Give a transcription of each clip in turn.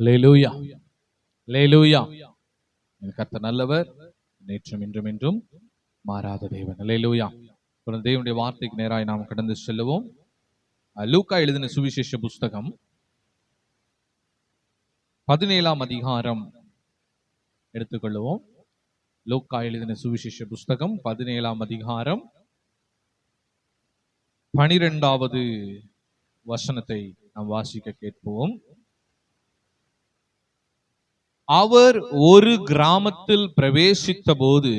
அல்லேலூயா, அல்லேலூயா. கர்த்தர் நல்லவர், நேற்றும் இன்றும் என்றும் மாறாத தேவன். அல்லேலூயா. தேவனுடைய வார்த்தைக்கு நேராய் நாம் கடந்து செல்லுவோம். லூக்கா எழுதின சுவிசேஷ புஸ்தகம் 17ஆம் அதிகாரம் எடுத்துக்கொள்ளுவோம். லூக்கா எழுதின சுவிசேஷ புஸ்தகம் 17ஆம் அதிகாரம் 12வது வசனத்தை நாம் வாசிக்க கேட்போம். அவர் ஒரு கிராமத்தில் பிரவேசித்த போது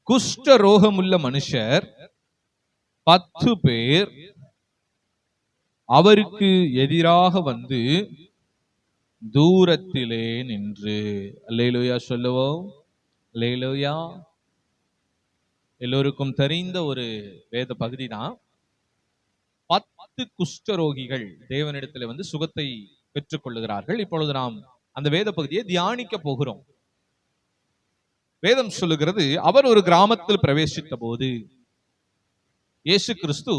குஷ்ட ரோகமுள்ள மனுஷர் 10 பேர் அவருக்கு எதிராக வந்து தூரத்திலே நின்று, அல்லேலூயா சொல்லுவோம். அல்லேலூயா. எல்லோருக்கும் தெரிந்த ஒரு வேத பகுதி தான். 10 குஷ்டரோகிகள் தேவனிடத்தில் வந்து சுகத்தை பெற்றுக் கொள்ளுகிறார்கள். இப்பொழுது நாம் அந்த வேத பகுதியை தியானிக்க போகிறோம். வேதம் சொல்லுகிறது, அவர் ஒரு கிராமத்தில் பிரவேசித்த போது, இயேசு கிறிஸ்து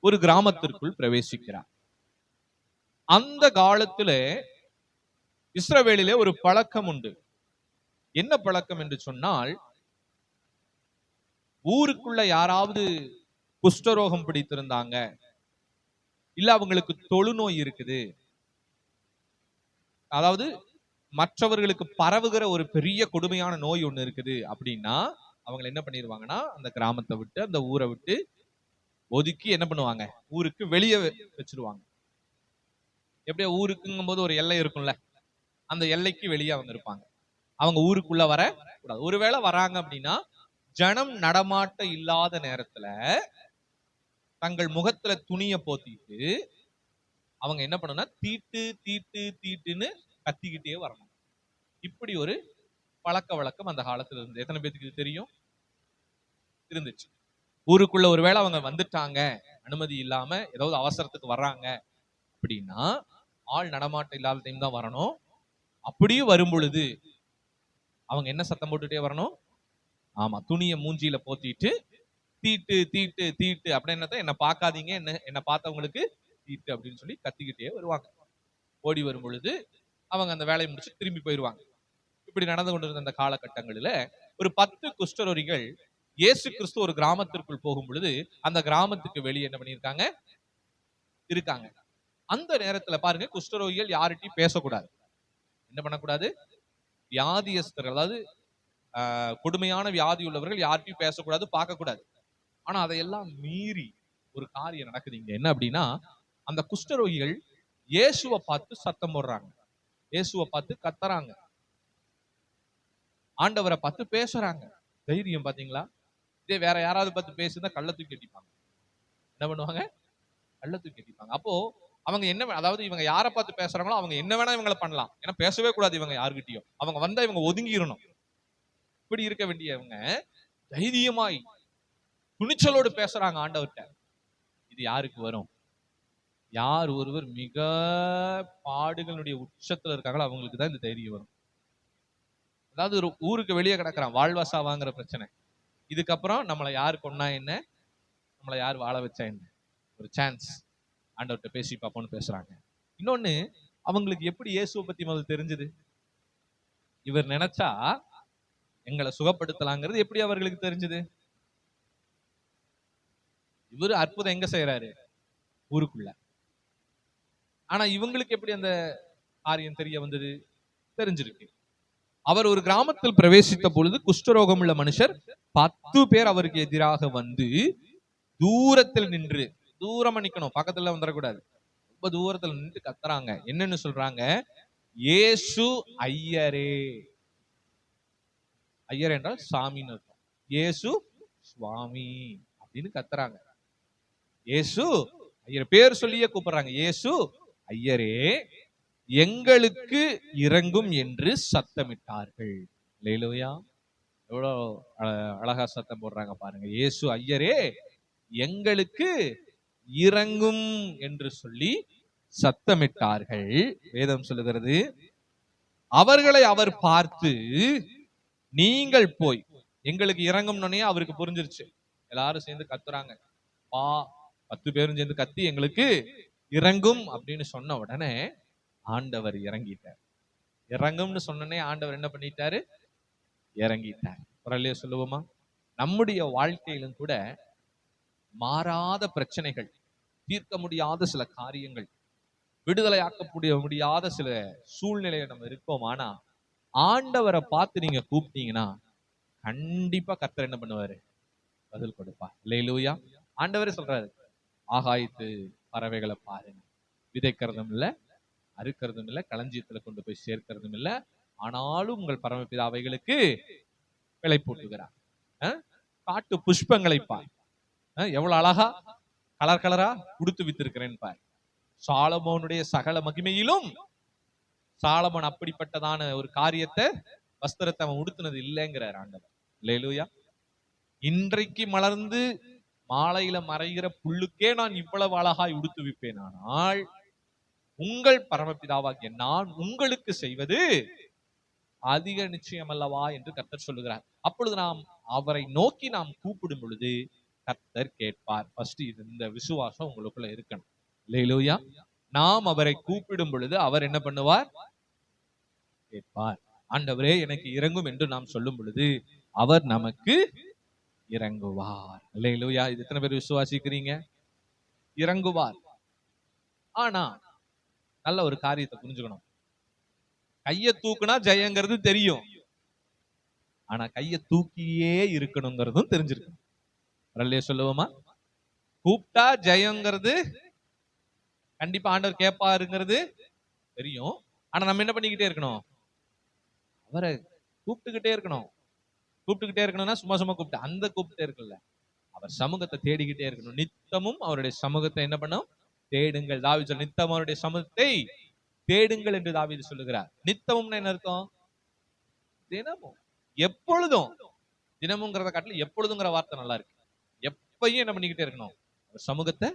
ஒரு கிராமத்திற்குள் பிரவேசிக்கிறார். அந்த காலத்துல இஸ்ரவேலிலே ஒரு பழக்கம் உண்டு. என்ன பழக்கம் என்று சொன்னால், ஊருக்குள்ள யாராவது குஷ்டரோகம் பிடித்திருந்தாங்க, இல்ல அவங்களுக்கு தொழுநோய் இருக்குது, அதாவது மற்றவர்களுக்கு பரவுகிற ஒரு பெரிய கொடுமையான நோய் ஒண்ணு இருக்குது அப்படின்னா, அவங்க என்ன பண்ணிடுவாங்கன்னா, அந்த கிராமத்தை விட்டு அந்த ஊரை விட்டு ஒதுக்கி என்ன பண்ணுவாங்க, ஊருக்கு வெளியே வச்சிருவாங்க. எப்படியா ஊருக்குங்கும் போது ஒரு எல்லை இருக்கும்ல, அந்த எல்லைக்கு வெளியே அவங்க இருப்பாங்க. அவங்க ஊருக்குள்ள வர கூடாது. ஒருவேளை வராங்க அப்படின்னா ஜனம் நடமாட்ட இல்லாத நேரத்துல தங்கள் முகத்துல துணிய போத்திட்டு அவங்க என்ன பண்ணுனா தீட்டு தீட்டு தீட்டுன்னு கத்திக்கிட்டே வரணும். இப்படி ஒரு பழக்க வழக்கம் அந்த காலத்துல இருந்து எத்தனை பேருக்கு இது தெரியும்? இருந்துச்சு. ஊருக்குள்ள ஒருவேளை அவங்க வந்துட்டாங்க, அனுமதி இல்லாம ஏதாவது அவசரத்துக்கு வர்றாங்க அப்படின்னா, ஆள் நடமாட்டம் இல்லாத டைம் தான் வரணும். அப்படியும் வரும் பொழுது அவங்க என்ன சத்தம் போட்டுட்டே வரணும்? ஆமா, துணியை மூஞ்சியில போத்திட்டு தீட்டு தீட்டு தீட்டு அப்படின்னு, என்ன பார்க்காதீங்க, என்ன பார்த்தவங்களுக்கு தீட்டு அப்படின்னு சொல்லி கத்திக்கிட்டே வருவாங்க. ஓடி வரும் பொழுது அவங்க அந்த வேலையை முடிச்சு திரும்பி போயிடுவாங்க. இப்படி நடந்து கொண்டிருந்த அந்த காலகட்டங்களில ஒரு 10 குஷ்டரோகிகள் இயேசு கிறிஸ்து ஒரு கிராமத்திற்குள் போகும் பொழுது அந்த கிராமத்துக்கு வெளியே என்ன பண்ணியிருக்காங்க இருக்காங்க. அந்த நேரத்துல பாருங்க, குஷ்டரோகிகள் யார்கிட்டயும் பேசக்கூடாது. என்ன பண்ணக்கூடாது? வியாதியஸ்தர்கள், அதாவது கொடுமையான வியாதி உள்ளவர்கள் யார்கிட்டயும் பேசக்கூடாது, பார்க்கக்கூடாது. ஆனா அதையெல்லாம் மீறி ஒரு காரியம் நடக்குது இங்க. என்ன அப்படின்னா, அந்த குஷ்டரோகிகள் இயேசுவை பார்த்து சத்தம் போடுறாங்க, இயேசுவை பார்த்து கத்துறாங்க, ஆண்டவரை பார்த்து பேசுறாங்க. தைரியம் பாத்தீங்களா? இதே வேற யாராவது பார்த்து பேசுனா கள்ள தூக்கி கட்டிப்பாங்க. என்ன பண்ணுவாங்க? கள்ள தூக்கி கட்டிப்பாங்க. அப்போ அவங்க என்ன, அதாவது இவங்க யாரை பார்த்து பேசுறாங்களோ அவங்க என்ன வேணா இவங்களை பண்ணலாம். ஏன்னா பேசவே கூடாது இவங்க யாருகிட்டயும். அவங்க வந்தா இவங்க ஒதுங்கிடணும். இப்படி இருக்க வேண்டியவங்க தைரியமாய் துணிச்சலோடு பேசுறாங்க ஆண்டவர்கிட்ட. இது யாருக்கு வரும்? யார் ஒருவர் மிக பாடுகளுடைய உச்சத்துல இருக்காங்களோ அவங்களுக்கு தான் இந்த தைரியம் வரும். அதாவது ஒரு ஊருக்கு வெளியே கிடக்குறான், வாழ்வாசா வாங்குற பிரச்சனை. இதுக்கப்புறம் நம்மளை யார் கொன்னா என்ன, நம்மளை யார் வாழ வச்சா என்ன, ஒரு சான்ஸ் ஆண்டவர்கிட்ட பேசி பார்ப்போம்னு பேசுறாங்க. இன்னொன்னு, அவங்களுக்கு எப்படி இயேசுவை பத்தி முதல்ல தெரிஞ்சது? இவர் நினைச்சா எங்களை சுகப்படுத்தலாங்கிறது எப்படி அவர்களுக்கு தெரிஞ்சது? இவரு அற்புதம் எங்க செய்யறாரு? ஊருக்குள்ள. ஆனா இவங்களுக்கு எப்படி அந்த காரியம் தெரிய வந்தது? தெரிஞ்சிருக்கு. அவர் ஒரு கிராமத்தில் பிரவேசித்த பொழுது குஷ்டரோகம் உள்ள மனுஷர் 10 பேர் அவருக்கு எதிராக வந்து தூரத்தில் நின்று, தூரமா நிக்கணும், பக்கத்துல வந்துடக்கூடாது, ரொம்ப தூரத்துல நின்று கத்துறாங்க. என்னன்னு சொல்றாங்க? இயேசு ஐயரே. ஐயர் என்றால் சாமின்னு அர்த்தம். இயேசு சுவாமி அப்படின்னு கத்துறாங்க. இயேசு ஐயர் பேர் சொல்லியே கூப்பிடுறாங்க. இயேசு ஐயரே, எங்களுக்கு இறங்கும் என்று சத்தமிட்டார்கள். அல்லேலூயா. எவ்வளவு அழகா சத்தம் போடுறாங்க பாருங்க. இயேசு ஐயரே, எங்களுக்கு இறங்கும் என்று சொல்லி சத்தமிட்டார்கள். வேதம் சொல்லுகிறது, அவர்களை அவர் பார்த்து, நீங்கள் போய், எங்களுக்கு இறங்கும்னே அவருக்கு புரிஞ்சிருச்சு. எல்லாரும் சேர்ந்து கத்துறாங்க, 10 பேரும் சேர்ந்து கத்தி எங்களுக்கு இறங்கும் அப்படின்னு சொன்ன உடனே ஆண்டவர் இறங்கிட்டார். இறங்கும்னு சொன்னனே ஆண்டவர் என்ன பண்ணிட்டாரு? இறங்கிட்டார். குரல்லையே சொல்லுவோமா? நம்முடைய வாழ்க்கையிலும் கூட மாறாத பிரச்சனைகள், தீர்க்க முடியாத சில காரியங்கள், விடுதலையாக்க முடியாத சில சூழ்நிலையில நம்ம இருக்கோம். ஆனா ஆண்டவரை பார்த்து நீங்க கூப்பிட்டீங்கன்னா கண்டிப்பா கர்த்தர் என்ன பண்ணுவாரு? பதில் கொடுப்பார். அல்லேலூயா. ஆண்டவரே சொல்றாரு, ஆகாயத்து பறவைகளை பாருங்க, விதைக்கிறதும் இல்ல, அறுக்கிறதும் இல்ல, களஞ்சியத்துல கொண்டு போய் சேர்க்கிறதும் இல்ல, ஆனாலும் உங்கள் பரமபிதா அவைகளுக்கு விலை போட்டுகிறார். காட்டு புஷ்பங்களை பார், எவ்வளவு அழகா கலர் கலரா உடுத்து வித்திருக்கிறேன் பார். சாலமோனுடைய சகல மகிமையிலும் சாலமோன் அப்படிப்பட்டதான ஒரு காரியத்தை, வஸ்திரத்தை அவன் உடுத்தினது இல்லைங்கிறார் ஆண்டவர். அல்லேலூயா. இன்றைக்கு மலர்ந்து மாலையில மறைகிற புல்லுக்கே நான் இவ்வளவு அழகாய் உடுத்துவிப்பேன், ஆனால் உங்கள் பரமபிதாவாகிய நான் உங்களுக்கு செய்வது அதிக நிச்சயம் அல்லவா என்று கர்த்தர் சொல்லுகிறார். அப்பொழுது நாம் அவரை நோக்கி நாம் கூப்பிடும் பொழுது கர்த்தர் கேட்பார். ஃபர்ஸ்ட் இந்த விசுவாசம் உங்களுக்குள்ள இருக்கணும். அல்லேலூயா. நாம் அவரை கூப்பிடும் பொழுது அவர் என்ன பண்ணுவார்? கேட்பார். ஆண்டவரே எனக்கு இறங்கும் என்று நாம் சொல்லும் பொழுது அவர் நமக்கு இறங்குவார். அல்லேலூயா. இது எத்தனை பேர் விசுவாசிக்கிறீங்க? இறங்குவார். ஆனா நல்ல ஒரு காரியத்தை புரிஞ்சுக்கணும். கைய தூக்குனா ஜெயங்கிறது தெரியும், ஆனா கைய தூக்கியே இருக்கணுங்கிறதும் தெரிஞ்சிருக்கணும். வரலையே சொல்லுவோமா? கூப்பிட்டா ஜெயங்கிறது கண்டிப்பா ஆண்டவர் கேட்பாருங்கிறது தெரியும், ஆனா நம்ம என்ன பண்ணிக்கிட்டே இருக்கணும்? அவரை கூப்பிட்டுக்கிட்டே இருக்கணும். கூப்பிட்டுக்கிட்டே இருக்கணும்னா சும்மா சும்மா கூப்பிட்டு அந்த கூப்பிட்டே இருக்குல்ல, அவர் சமூகத்தை தேடிக்கிட்டே இருக்கணும். நித்தமும் அவருடைய சமூகத்தை என்ன பண்ணும்? தேடுங்கள். தாவீது சொல்ல, நித்தம் அவருடைய சமூகத்தை தேடுங்கள் என்று தாவீது சொல்லுகிறார். நித்தமும்னா என்ன அர்த்தம்? தினமும், எப்பொழுதும். தினமுங்கிறத காட்டிலும் எப்பொழுதுங்கிற வார்த்தை நல்லா இருக்கு. எப்பயும் என்ன பண்ணிக்கிட்டே இருக்கணும்? அவர் சமூகத்தை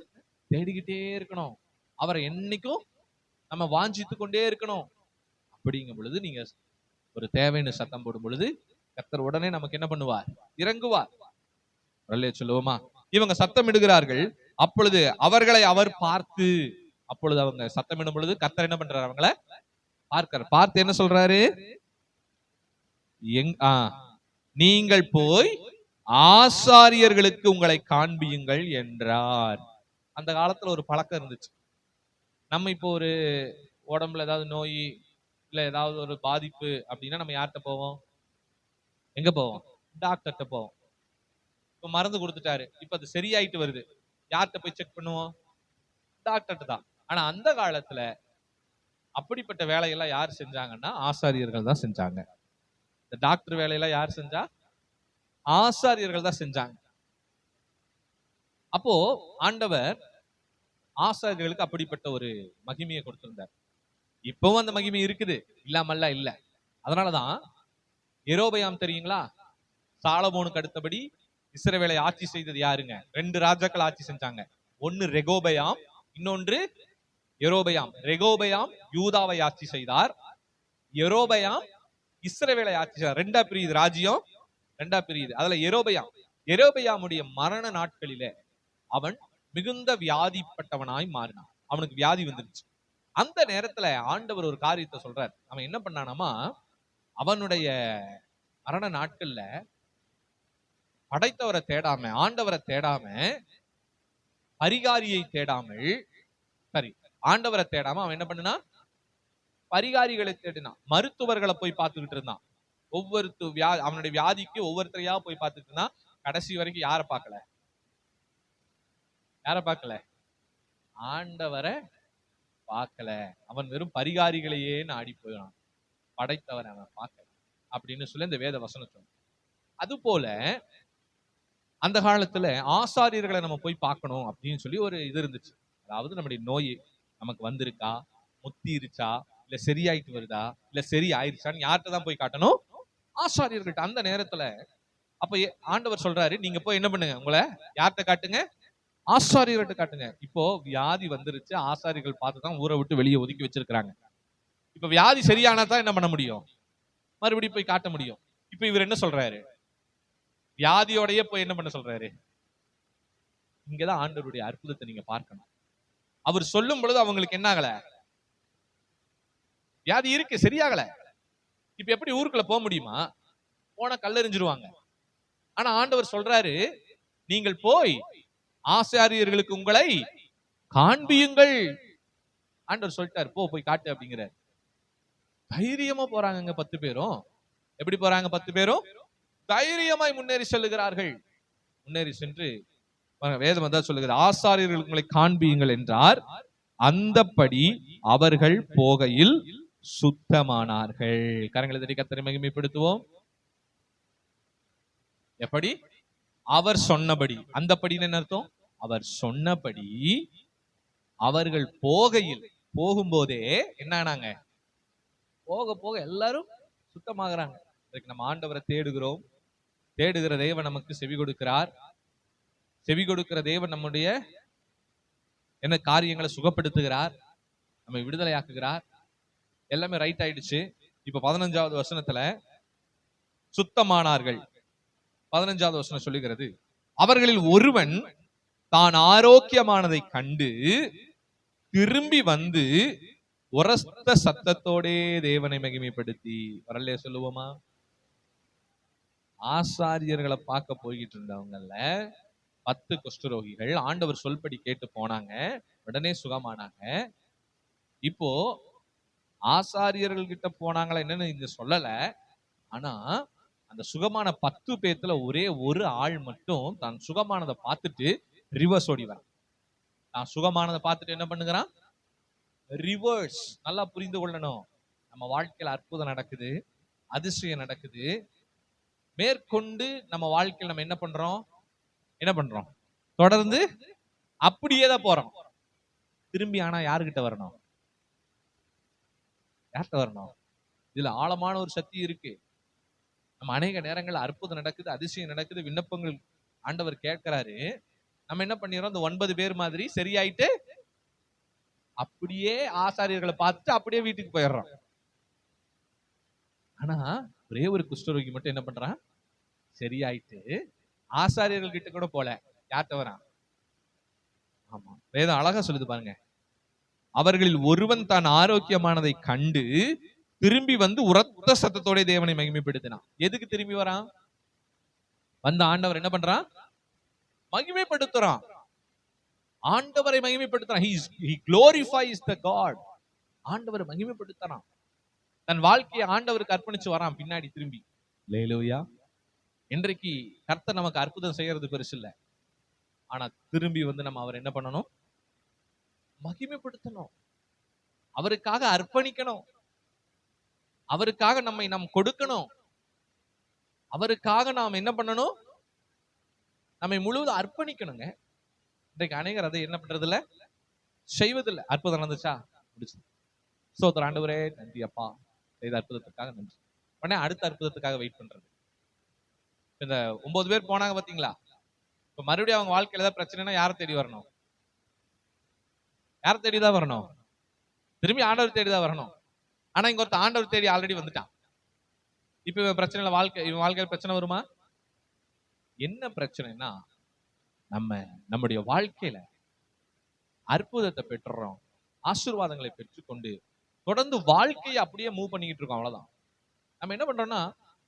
தேடிக்கிட்டே இருக்கணும். அவரை என்னைக்கும் நம்ம வாஞ்சித்து கொண்டே இருக்கணும். அப்படிங்கும் பொழுது நீங்க ஒரு தேவைன்னு சத்தம் போடும் பொழுது கர்த்தர் உடனே நமக்கு என்ன பண்ணுவார்? இறங்குவார். சொல்லுவோமா? இவங்க சத்தம் இடுகிறார்கள். அப்பொழுது அவர்களை அவர் பார்த்து, அப்பொழுது அவங்க சத்தமிடும் பொழுது கர்த்தர் என்ன பண்றாரு? அவங்கள பார்க்கிறார். பார்த்து என்ன சொல்றாரு? நீங்கள் போய் ஆசாரியர்களுக்கு உங்களை காண்பியுங்கள் என்றார். அந்த காலத்துல ஒரு பழக்கம் இருந்துச்சு. நம்ம இப்போ ஒரு உடம்புல ஏதாவது நோய் இல்ல ஏதாவது ஒரு பாதிப்பு அப்படின்னா நம்ம யார்கிட்ட போவோம்? எங்க போவோம்? டாக்டர்கிட்ட போவோம். இப்ப மருந்து கொடுத்துட்டாரு, இப்ப அது சரியாயிட்டு வருது, யார்கிட்ட போய் செக் பண்ணுவோம்? டாக்டர்கிட்ட தான். ஆனா அந்த காலத்துல அப்படிப்பட்ட வேலையெல்லாம் யார் செஞ்சாங்கன்னா ஆசாரியர்கள் தான் செஞ்சாங்க. இந்த டாக்டர் வேலையெல்லாம் யார் செஞ்சா? ஆசாரியர்கள் தான் செஞ்சாங்க. அப்போ ஆண்டவர் ஆசாரியர்களுக்கு அப்படிப்பட்ட ஒரு மகிமையை கொடுத்திருந்தார். இப்பவும் அந்த மகிமை இருக்குது, இல்லாமல்ல இல்ல. அதனாலதான் யெரொபெயாம் தெரியுங்களா? சாலமோனுக்கு அடுத்தபடி இஸ்ரவேலை ஆட்சி செய்தது யாருங்க? 2 ராஜாக்கள் ஆட்சி செஞ்சாங்க. ஒன்னு ரெகோபெயாம், இன்னொன்று யெரொபெயாம். ரெகோபெயாம் யூதாவை ஆட்சி செய்தார், யெரொபெயாம் இஸ்ரவேலை ஆட்சி செய்தார். 2ஆ பிரியுது ராஜ்யம், 2ஆ பிரியுது. அதுல யெரொபெயாமுடைய மரண நாட்களிலே அவன் மிகுந்த வியாதிப்பட்டவனாய் மாறினான். அவனுக்கு வியாதி வந்துருச்சு. அந்த நேரத்துல ஆண்டவர் ஒரு காரியத்தை சொல்றார். அவன் என்ன பண்ணானாமா, அவனுடைய மரண நாட்கள்ல படைத்தவரை தேடாம, ஆண்டவரை தேடாம, பரிகாரியை தேடாமல், சரி ஆண்டவரை தேடாம அவன் என்ன பண்ணா? பரிகாரிகளை தேடினான். மருத்துவர்களை போய் பார்த்துக்கிட்டு இருந்தான். அவனுடைய வியாதிக்கு ஒவ்வொருத்தரையா போய் பார்த்துட்டு இருந்தான். கடைசி வரைக்கும் யாரை பார்க்கல? யாரை பார்க்கல? ஆண்டவரை பார்க்கல. அவன் வெறும் பரிகாரிகளையே நாடி போயிடான். படைத்தவரை அவன் பார்க்கல அப்படின்னு சொல்லி இந்த வேத வசனம் சொன்ன. அது போல அந்த காலத்துல ஆசாரியர்களை நம்ம போய் பார்க்கணும் அப்படின்னு சொல்லி ஒரு இது இருந்துச்சு. அதாவது நம்முடைய நோய் நமக்கு வந்திருக்கா, முத்திருச்சா, இல்ல சரியாயிட்டு வருதா, இல்ல சரி ஆயிருச்சான்னு யார்கிட்ட தான் போய் காட்டணும்? ஆசாரியர்கள்ட்ட. அந்த நேரத்துல அப்ப ஆண்டவர் சொல்றாரு, நீங்க போய் என்ன பண்ணுங்க? உங்களை யார்கிட்ட காட்டுங்க? ஆசாரியர்கிட்ட காட்டுங்க. இப்போ வியாதி வந்துருச்சு, ஆசாரிகள் பார்த்துதான் ஊரை விட்டு வெளியே ஒதுக்கி வச்சிருக்கிறாங்க. இப்ப வியாதி சரியானா தான் என்ன பண்ண முடியும்? மறுபடியும் போய் காட்ட முடியும். இப்ப இவர் என்ன சொல்றாரு? வியாதியோடய போய் என்ன பண்ண சொல்றாரு? இங்கதான் ஆண்டவருடைய அற்புதத்தை நீங்க பார்க்கணும். அவர் சொல்லும் பொழுது அவங்களுக்கு என்ன ஆகல? வியாதி இருக்கு, சரியாகல. இப்ப எப்படி ஊருக்குள்ள போக முடியுமா? போனா கல்லெறிஞ்சிருவாங்க. ஆனா ஆண்டவர் சொல்றாரு, நீங்கள் போய் ஆசாரியர்களுக்கு உங்களை காண்பியுங்கள். ஆண்டவர் சொல்லிட்டாரு, போய் காட்டு அப்படிங்கிறார். தைரியமா போறாங்க 10 பேரும். எப்படி போறாங்க 10 பேரும்? தைரியமாய் முன்னேறி செல்லுகிறார்கள். முன்னேறி சென்று வேதம் தான் சொல்லுகிறது, ஆசாரியர்களுக்கு உங்களை காண்பியுங்கள் என்றார். அந்தப்படி அவர்கள் போகையில் சுத்தமானார்கள். கரங்களை தட்டி கர்த்தரை மகிமைப்படுத்துவோம். எப்படி? அவர் சொன்னபடி. அந்தப்படின்னு என்ன அர்த்தம்? அவர் சொன்னபடி அவர்கள் போகையில், போகும்போதே என்ன ஆனாங்க? போக போக எல்லாரும் சுத்தமாகறாங்க. இதுக்கு நம்ம ஆண்டவரை தேடுகிறோம். தேடுகிற தேவன் நமக்கு செவி கொடுக்கிறார். செவி கொடுக்கிற தேவன் நம்முடைய என்ன காரியங்களை சுகப்படுத்துகிறார், நம்மை விடுதலையாக்குகிறார். எல்லாமே ரைட் ஆயிடுச்சு. இப்ப 15வது வசனத்துல சுத்தமானார்கள். 15வது வசனம் சொல்லுகிறது, அவர்களில் ஒருவன் தான் ஆரோக்கியமானதை கண்டு திரும்பி வந்து உரஸ்த சத்தத்தோடே தேவனை மகிமைப்படுத்தி. வரலையே சொல்லுவோமா? ஆசாரியர்களை பார்க்க போய்கிட்டு இருந்தவங்கல்ல 10 குஷ்டரோகிகள் ஆண்டவர் சொல்படி கேட்டு போனாங்க, உடனே சுகமானாங்க. இப்போ ஆசாரியர்கள் கிட்ட போனாங்களா என்னன்னு இங்க சொல்லல. ஆனா அந்த சுகமான 10 பேத்துல ஒரே ஒரு ஆள் மட்டும் தான் சுகமானதை பார்த்துட்டு ரிவர்ஸ் ஓடிவான். நான் சுகமானதை பார்த்துட்டு என்ன பண்ணுகிறான்? ரிவர்ஸ். நல்லா புரிந்து கொள்ளணும். நம்ம வாழ்க்கையில அற்புதம் நடக்குது, அதிசயம் நடக்குது. மேற்கொண்டு நம்ம வாழ்க்கையில் நம்ம என்ன பண்றோம்? தொடர்ந்து அப்படியே தான் போறோம். திரும்பி ஆனா யாருகிட்ட வரணும்? யார்கிட்ட வரணும்? இதுல ஆழமான ஒரு சக்தி இருக்கு. நம்ம அநேக நேரங்கள் அற்புதம் நடக்குது, அதிசயம் நடக்குது, விண்ணப்பங்கள் ஆண்டவர் கேட்கிறாரு. நம்ம என்ன பண்ணிடுறோம்? இந்த 9 பேர் மாதிரி சரியாயிட்டு அப்படியே ஆசாரியர்களை பார்த்துட்டு அப்படியே வீட்டுக்கு போயிடுறோம். ஆனா ஒரே ஒரு குஷ்டரோகி மட்டும் என்ன பண்றான்? சரியாயிட்டு ஆசாரியர்கள் கிட்ட கூட போல. யார்கிட்ட வரான்? ஆமா, வேதம் அழகா சொல்லுது பாருங்க. அவர்களில் ஒருவன் தான் ஆரோக்கியமானதை கண்டு திரும்பி வந்து உரத்த சத்தத்தோட தேவனை மகிமைப்படுத்தினான். எதுக்கு திரும்பி வரான்? வந்த ஆண்டவர் என்ன பண்றான்? மகிமைப்படுத்துறான். ஆண்டவரை மகிமைப்படுத்துறான். He glorifies the God. ஆண்டவரை மகிமைப்படுத்துறான். தன் வாழ்க்கையை ஆண்டவருக்கு அர்ப்பணிச்சு வரான் பின்னாடி திரும்பி. அல்லேலூயா. இன்றைக்கு கர்த்தர் நமக்கு அற்புதம் செய்யறது பெருசு இல்ல. ஆனா திரும்பி வந்து நம்ம அவர் என்ன பண்ணணும்? மகிமைப்படுத்தணும். அவருக்காக அர்ப்பணிக்கணும். அவருக்காக நாம் கொடுக்கணும். அவருக்காக நாம் என்ன பண்ணணும்? நம்மை முழுவதும் அர்ப்பணிக்கணுங்க. இன்றைக்கு அநேகர் அதை என்ன பண்றது இல்ல, செய்வதில்லை. அற்புதம் நடந்துச்சா? முடிச்சு ஸ்தோத்திரம் ஆண்டவரே, நன்றி அப்பா, செய்த அற்புதத்துக்காக நன்றி. உடனே அடுத்த அற்புதத்துக்காக வெயிட் பண்றது. இந்த 9 பேர் போனாங்க பாத்தீங்களா? இப்ப மறுபடியும் அவங்க வாழ்க்கையில ஏதாவது பிரச்சனைனா யாரை தேடி வரணும்? யாரை தேடிதான் வரணும்? திரும்பி ஆண்டவர் தேடிதான் வரணும். ஆனா இங்க ஒருத்த ஆண்டவர் தேடி ஆல்ரெடி வந்துட்டான். இப்ப இவன் வாழ்க்கையில பிரச்சனை வருமா? என்ன பிரச்சனைனா, நம்முடைய வாழ்க்கையில அற்புதத்தை பெற்றுறோம், ஆசீர்வாதங்களை பெற்றுக்கொண்டு தொடர்ந்து வாழ்க்கையை அப்படியே மூவ் பண்ணிக்கிட்டு இருக்கோம். அவ்வளவுதான். நம்ம என்ன பண்றோம்னா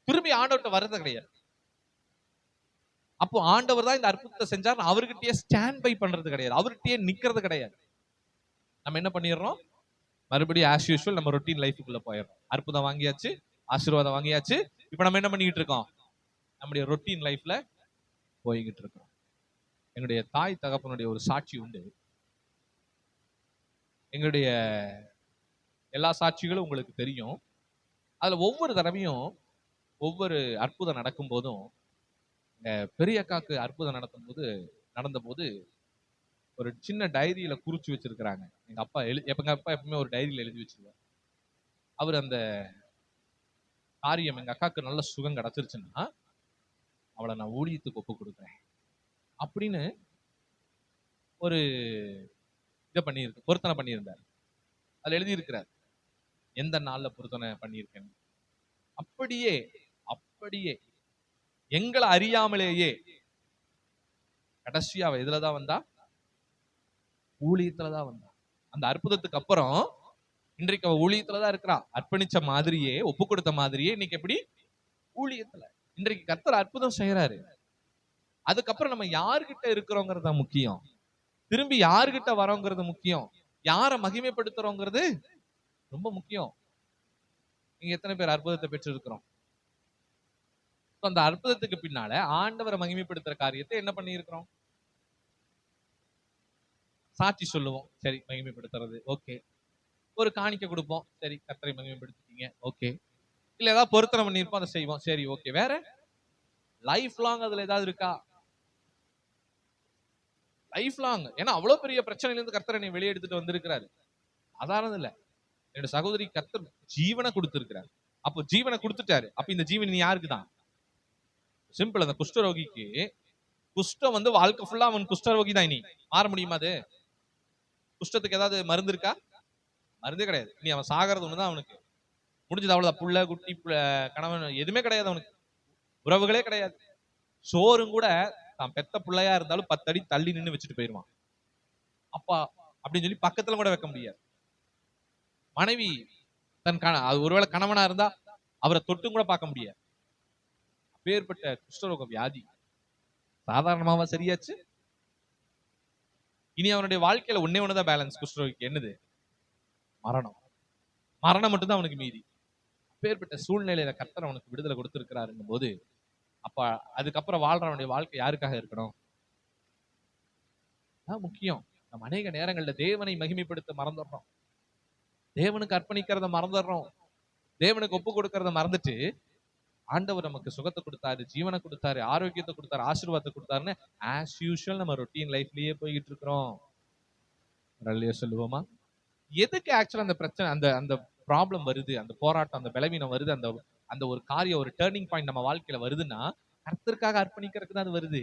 திரும்பி ஆண்டவர்கிட்ட வர்றது கிடையாது. அப்போ ஆண்டவர் தான் இந்த அற்புதத்தை செஞ்சார், அவர்கிட்டயே ஸ்டாண்ட் பை பண்றது கிடையாது, அவர்கிட்டயே நிக்கிறது கிடையாது. நம்ம என்ன பண்ணிடுறோம்? மறுபடியும் ஆஸ் யூசுவல் நம்ம ரொட்டீன் லைஃபுக்குள்ள போயிடுறோம். அற்புதம் வாங்கியாச்சு, ஆசீர்வாதம் வாங்கியாச்சு. இப்ப நம்ம என்ன பண்ணிக்கிட்டு இருக்கோம்? நம்முடைய ரொட்டீன் லைஃப்ல போய்கிட்டு இருக்கோம். எங்களுடைய தாய் தகப்பனுடைய ஒரு சாட்சி உண்டு. எங்களுடைய எல்லா சாட்சிகளும் உங்களுக்கு தெரியும். அதுல ஒவ்வொரு தடவையும் ஒவ்வொரு அற்புதம் நடக்கும் போதும், பெரிய அக்காக்கு அற்புதம் நடந்த போது ஒரு சின்ன டைரியில குறிச்சு வச்சிருக்கிறாங்க. எங்க அப்பா எப்பவுமே ஒரு டைரியில எழுதி வச்சிருவார். அவர் அந்த காரியம் எங்க அக்காக்கு நல்ல சுகம் கிடைச்சிருச்சுன்னா அவளை நான் ஊழியத்துக்கு ஒப்பு கொடுக்குறேன் அப்படின்னு ஒரு பொருத்தனை பண்ணியிருந்தார். அதுல எழுதி இருக்கிறார் எந்த நாள்ல பொருத்தனை பண்ணியிருக்கேன். அப்படியே எங்களை அறியாமலேயே கடைசியா இதுலதான் வந்தா, ஊழியத்துலதான் வந்தா. அந்த அற்புதத்துக்கு அப்புறம் இன்றைக்கு அவ ஊழியத்துலதான் இருக்கிறா. அர்ப்பணிச்ச மாதிரியே, ஒப்பு கொடுத்த மாதிரியே இன்னைக்கு எப்படி ஊழியத்துல. இன்றைக்கு கர்த்தர் அற்புதம் செய்யறாரு. அதுக்கப்புறம் நம்ம யாருகிட்ட இருக்கிறோங்கிறது தான் முக்கியம். திரும்பி யாருகிட்ட வரோங்கிறது முக்கியம். யாரை மகிமைப்படுத்துறோங்கிறது ரொம்ப முக்கியம். நீங்க எத்தனை பேர் அற்புதத்தை பெற்றிருக்கிறோம்? அந்த அற்புதத்துக்கு பின்னால ஆண்டவரை மகிமைப்படுத்துற காரியத்தை என்ன பண்ணி இருக்கிறோம்? சாட்சி சொல்லுவோம், சரி மகிமைப்படுத்துறது ஓகே. ஒரு காணிக்கை கொடுப்போம், சரி கர்த்தரை மகிமைப்படுத்திட்டீங்க ஓகே. இல்ல ஏதாவது பொருத்தனை பண்ணிருப்போம், அதை செய்வோம், சரி ஓகே. வேற லைஃப் லாங் அதுல ஏதாவது இருக்கா? Life long. ஏன்னா அவ்வளவு பெரிய பிரச்சனையில இருந்து கர்த்தர் என்னை வெளியே எடுத்துட்டு வந்திருக்கிறாரு. சாதாரண இல்ல. என்னோட சகோதரி கர்த்தர் ஜீவனை கொடுத்திருக்கிறார். அப்போ ஜீவனை கொடுத்துட்டாரு. அப்ப இந்த ஜீவன் நீ யாருக்கு தான்? சிம்பிள். அந்த குஷ்டரோகிக்கு குஷ்டம் வந்து வாழ்க்கை ஃபுல்லா அவன் குஷ்டரோகி தான். இனி மாற முடியுமா? அது குஷ்டத்துக்கு ஏதாவது மருந்து இருக்கா? மருந்தே கிடையாது. இனி அவன் சாகிறது ஒண்ணுதான் அவனுக்கு முடிஞ்சது. அவ்வளவுதான். புள்ள குட்டி கணவன் எதுவுமே கிடையாது அவனுக்கு. உறவுகளே கிடையாது. சோறும் கூட தான் பெத்த பிள்ளையா இருந்தாலும் 10 அடி தள்ளி நின்று வச்சுட்டு போயிருவான். அப்பா அப்படின்னு சொல்லி பக்கத்துல கூட வைக்க முடியாது. மனைவி தன் ஒருவேளை கணவனா இருந்தா அவரை தொட்டும் கூட பார்க்க முடியாது. அப்பேற்பட்ட குஷ்டரோக வியாதி சாதாரணமாவா சரியாச்சு? இனி அவனுடைய வாழ்க்கையில ஒன்னே ஒண்ணுதான் பேலன்ஸ். குஷ்டரோகிக்கு என்னது? மரணம். மரணம் மட்டும்தான் அவனுக்கு மீதி. அப்பேற்பட்ட சூழ்நிலையில கர்த்தர் அவனுக்கு விடுதலை கொடுத்திருக்கிறாருங்கும் போது, அப்ப அதுக்கப்புறம் வாழ்றவனுடைய வாழ்க்கை யாருக்காக இருக்கணும்? முக்கியம். நம்ம அநேக நேரங்கள்ல தேவனை மகிமைப்படுத்த மறந்துடுறோம். தேவனுக்கு அர்ப்பணிக்கிறத மறந்துடுறோம். தேவனுக்கு ஒப்பு கொடுக்கறத மறந்துட்டு ஆண்டவர் நமக்கு சுகத்தை கொடுத்தாரு, ஜீவனை கொடுத்தாரு, ஆரோக்கியத்தை கொடுத்தாரு, ஆசீர்வாதத்தை கொடுத்தாருன்னு ஆஸ் யூஷுவல் நம்ம ரொட்டீன் லைஃப்லயே போய்கிட்டு இருக்கிறோம். சொல்லுவோமா? எதுக்கு ஆக்சுவலா அந்த பிரச்சனை, அந்த அந்த ப்ராப்ளம் வருது, அந்த போராட்டம், அந்த பலவீனம் வருது, அந்த அந்த ஒரு காரியம், ஒரு டேர்னிங் பாயிண்ட் நம்ம வாழ்க்கையில வருதுன்னா கர்த்தருக்காக அர்ப்பணிக்கிறதுக்கு தான் அது வருது.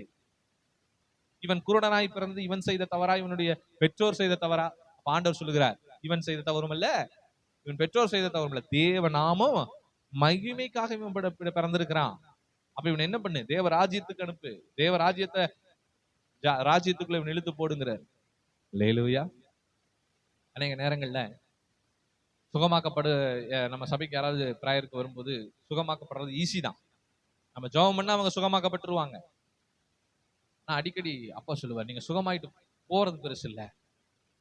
இவன் குருடனாய் பிறந்து இவன் செய்த தவறா, இவனுடைய பெற்றோர் செய்த தவறா? ஆண்டவர் சொல்லுகிறார், இவன் செய்த தவறும் அல்ல, இவன் பெற்றோர் செய்த தவறும் இல்ல, தேவநாமம் மகிமைக்காக இவன் பிறந்திருக்கிறான். அப்ப இவன் என்ன பண்ணு? தேவ ராஜ்யத்துக்கு அனுப்பு. தேவ ராஜ்யத்தை ராஜ்யத்துக்குள்ள இவன் இழுத்து போடுங்கிறார். அல்லேலூயா. அநேக நேரங்கள்ல நம்ம சபைக்கு யாராவது பிரேயருக்கு வரும்போது சுகமாக்கப்படுறது ஈஸி தான். நம்ம ஜெபம் பண்ணா அவங்க சுகமாக்கப்பட்டுருவாங்க. நான் அடிக்கடி அப்பா சொல்லுவார், நீங்க சுகமாயிட்டு போறது பெருசு இல்ல,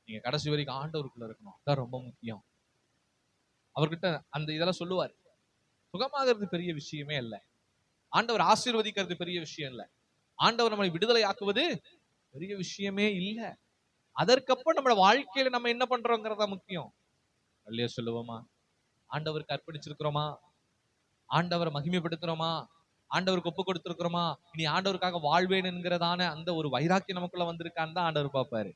நீங்க கடைசி வரைக்கும் ஆண்டவருக்குள்ள இருக்கணும், அதான் ரொம்ப முக்கியம். அவர்கிட்ட அந்த இதெல்லாம் சொல்லுவார். சுகமாகிறது பெரிய விஷயமே இல்ல, ஆண்டவர் ஆசீர்வதிக்கிறது பெரிய விஷயம் இல்ல, ஆண்டவர் நம்மளை விடுதலை ஆக்குவது பெரிய விஷயமே இல்ல. அதற்கப்புறம் நம்ம வாழ்க்கையில நம்ம என்ன பண்றோங்கிறதா முக்கியம். இல்லையா? சொல்லுவோமா? ஆண்டவருக்கு அர்ப்பணிச்சிருக்கிறோமா? ஆண்டவரை மகிமைப்படுத்துறோமா? ஆண்டவருக்கு ஒப்பு கொடுத்திருக்கிறோமா? இனி ஆண்டவருக்காக வாழ்வேன் என்கிறதான அந்த ஒரு வைராக்கியம் நமக்குள்ள வந்திருக்கான்னு தான் ஆண்டவர் பார்ப்பாரு.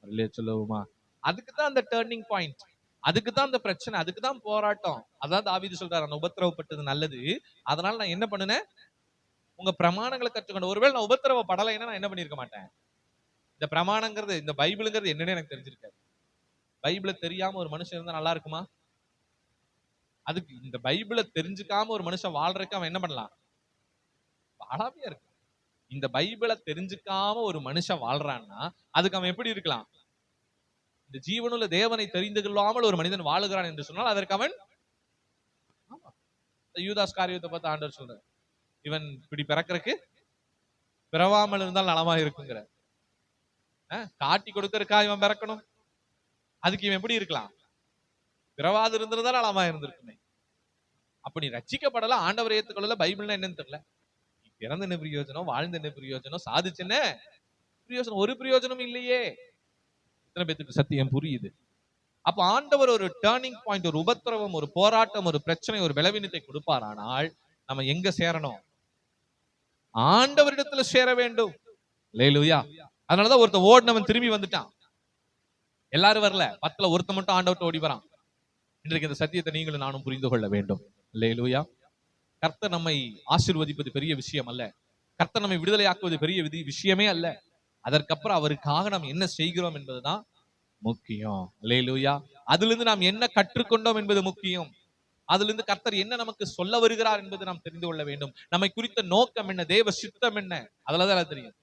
இல்லையா? சொல்லுவோமா? அதுக்குதான் அந்த டேர்னிங் பாயிண்ட், அதுக்குதான் அந்த பிரச்சனை, அதுக்குதான் போராட்டம். அதான் தாவீது சொல்றாரு, நான் உபத்திரவப்பட்டது நல்லது, அதனால நான் என்ன பண்ணுனேன்? உங்க பிரமாணங்களை கற்றுக்கொண்டு. ஒருவேளை நான் உபத்திரவப்படலைன்னா நான் என்ன பண்ணிருக்க மாட்டேன். இந்த பிரமாணங்கிறது, இந்த பைபிளுங்கிறது என்னன்னு எனக்கு தெரிஞ்சிருக்காது. பைபிளை தெரியாம ஒரு மனுஷன் இருந்தா நல்லா இருக்குமா? அதுக்கு இந்த பைபிளை தெரிஞ்சுக்காம ஒரு மனுஷன் வாழ்றதுக்கு அவன் என்ன பண்ணலாம்? வாழாமையா இருக்கு. இந்த பைபிளை தெரிஞ்சுக்காம ஒரு மனுஷன் வாழ்றான்னா அதுக்கு அவன் எப்படி இருக்கலாம்? இந்த ஜீவனுள்ள தேவனை தெரிந்து கொள்ளாமல் ஒரு மனிதன் வாழுகிறான் என்று சொன்னால் அதற்கு அவன், யூதாஸ் காரியத்தை பார்த்து ஆண்டவர் சொல்றார், இவன் இப்படி பிறக்கிறதுக்கு பிறவாமல் இருந்தால் நலமா இருக்குங்கிற. காட்டி கொடுக்கறக்கா இவன் பிறக்கணும்? அதுக்கு இவன் எப்படி இருக்கலாம்? பிறவாது இருந்திருந்தா நலமா இருந்திருக்குமே. அப்ப நீ ரட்சிக்கப்படல, ஆண்டவரை ஏத்துக்கொள்ளல, பைபிள்னா என்னன்னு தெரியல, பிறந்த என்ன பிரயோஜனம், வாழ்ந்த என்ன பிரயோஜனம், சாதிச்சு என்ன பிரயோஜனம்? ஒரு பிரயோஜனம் இல்லையே. இத்தனை பேத்துக்கு சத்தியம் புரியுது. அப்ப ஆண்டவர் ஒரு டேர்னிங் பாயிண்ட், ஒரு உபத்திரவம், ஒரு போராட்டம், ஒரு பிரச்சனை, ஒரு பலவீனத்தை கொடுப்பாரானால் நம்ம எங்க சேரணும்? ஆண்டவரிடத்துல சேர வேண்டும். அல்லேலூயா. அதனாலதான் ஒருத்தன் ஓடினவன் திரும்பி வந்துட்டான். எல்லாரும் வரல, 10ல ஒருத்த மட்டும் ஆண்டவர்ட்ட ஓடி வரான். இன்றைக்கு இந்த சத்தியத்தை நீங்களும் நானும் புரிந்து கொள்ள வேண்டும். அல்லேலூயா. கர்த்தர் நம்மை ஆசீர்வதிப்பது பெரிய விஷயம் அல்ல, கர்த்தர் நம்மை விடுதலையாக்குவது பெரிய விஷயமே அல்ல. அதற்கப்புறம் அவருக்காக நாம் என்ன செய்கிறோம் என்பதுதான் முக்கியம். அல்லேலூயா. அதுல இருந்து நாம் என்ன கற்றுக்கொண்டோம் என்பது முக்கியம். அதுல இருந்து கர்த்தர் என்ன நமக்கு சொல்ல வருகிறார் என்பதை நாம் தெரிந்து கொள்ள வேண்டும். நம்மை குறித்த நோக்கம் என்ன, தேவ சித்தம் என்ன, அதுலதான் தெரியும்.